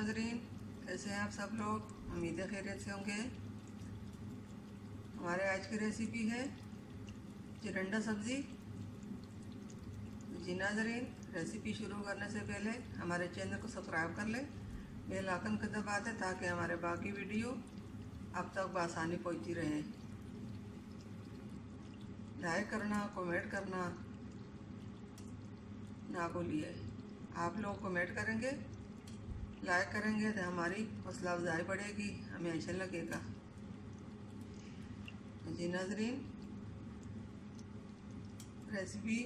नाज़रीन, कैसे हैं आप सब लोग। उम्मीद है खैरियत से होंगे। हमारे आज की रेसिपी है चिरंडा सब्ज़ी। जी नाज़रीन, रेसिपी शुरू करने से पहले हमारे चैनल को सब्सक्राइब कर लें, बेल आइकन को दबा दें ताकि हमारे बाकी वीडियो आप तक बआसानी पहुंचती रहे। लाइक करना, कमेंट करना ना भूलिए। आप लोग कमेंट करेंगे, लाइक करेंगे तो हमारी हौसला अफजाई बढ़ेगी, हमें अच्छा लगेगा। जी नाज़रीन, रेसिपी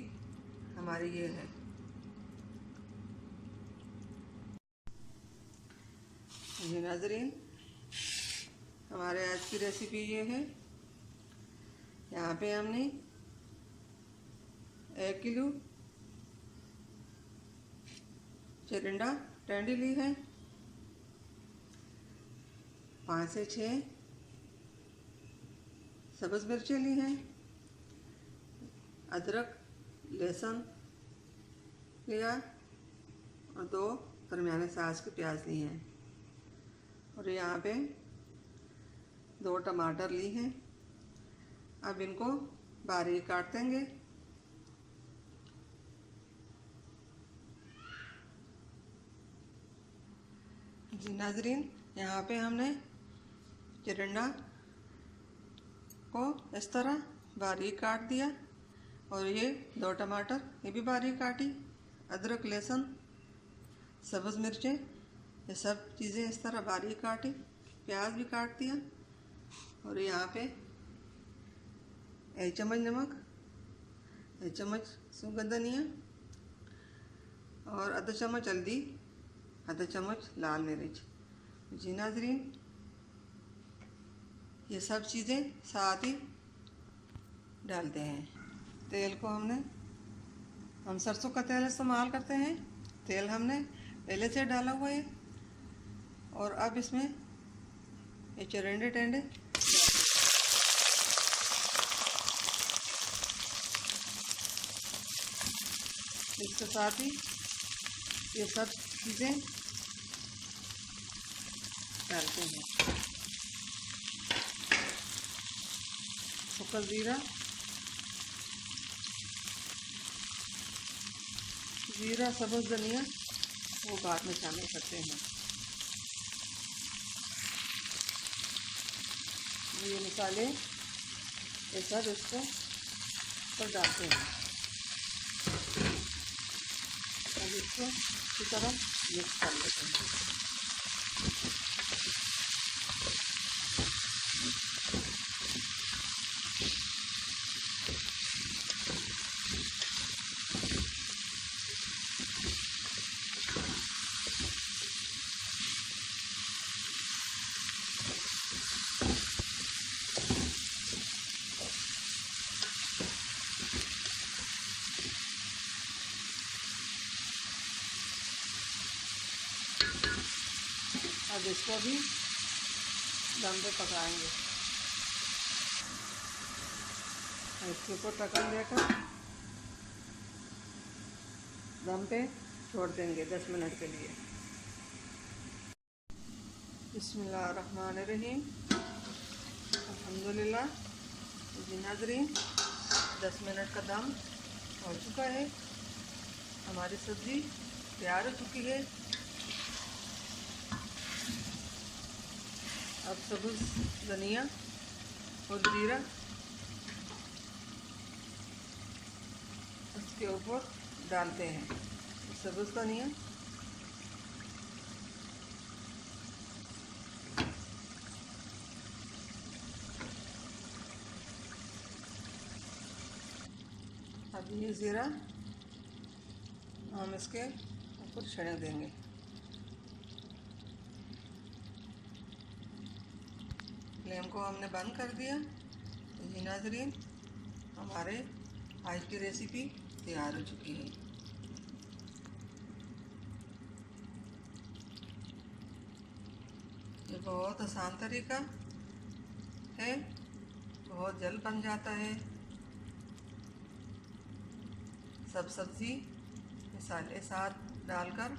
हमारी ये है। जी नाज़रीन, हमारे आज की रेसिपी ये है। यहाँ पे हमने 1 किलो चिरंडा टेंडी ली है, 5 से 6 सब्ज़ मिर्चें ली हैं, अदरक लहसुन लिया और 2 दरमियाने साइज के प्याज लिए हैं और यहाँ पे 2 टमाटर ली हैं। अब इनको बारीक काट देंगे। जी नाज़रीन, यहाँ पे हमने चिरंडा को इस तरह बारीक काट दिया और ये 2 टमाटर ये भी बारीक काटी, अदरक लहसुन सब्ज़ मिर्चें ये सब चीज़ें इस तरह बारीक काटी, प्याज भी काट दिया और यहाँ पे 1 चम्मच नमक, 1 चम्मच सूखा धनिया और आधा चम्मच हल्दी, आधा चम्मच लाल मिर्च। जी नाज़रीन, ये सब चीज़ें साथ ही डालते हैं। तेल को हम सरसों का तेल इस्तेमाल करते हैं। तेल हमने पहले से डाला हुआ है और अब इसमें ये चिरंडे टेंडे इसके साथ ही ये सब चीज़ें डालते हैं। सूखा जीरा, सब्ज़ धनिया वो बाद में शामिल करते हैं। ये मसाले ये सब इसको पर डालते हैं। अब इसको अच्छी तरह मिक्स कर लेते हैं। अब इसको भी दम पे पकाएंगे। इसके ऊपर ढक्कन देकर दम पे छोड़ देंगे 10 मिनट के लिए। बिस्मिल्लाहिर्रहमानिर्रहीम, अल्हम्दुलिल्लाह। जी नाज़रीन, 10 मिनट का दम हो चुका है। हमारी सब्ज़ी तैयार हो चुकी है। अब सब्ज़ धनिया और जीरा उसके ऊपर डालते हैं। सब्ज़ धनिया अब ये ज़ीरा हम इसके ऊपर छिड़क देंगे। फ्लेम को हमने बंद कर दिया। जी नाज़रीन, हमारे आज की रेसिपी तैयार हो चुकी है। ये बहुत आसान तरीका है, बहुत जल्द बन जाता है। सब सब्ज़ी मसाले साथ डालकर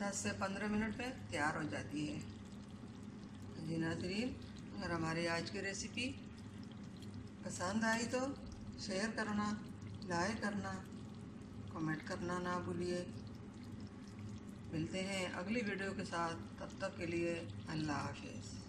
10 से 15 मिनट में तैयार हो जाती है। जी नाज़रीन, अगर हमारी आज की रेसिपी पसंद आई तो शेयर करना, लाइक करना, कमेंट करना ना भूलिए। मिलते हैं अगली वीडियो के साथ, तब तक के लिए अल्लाह हाफ़िज़।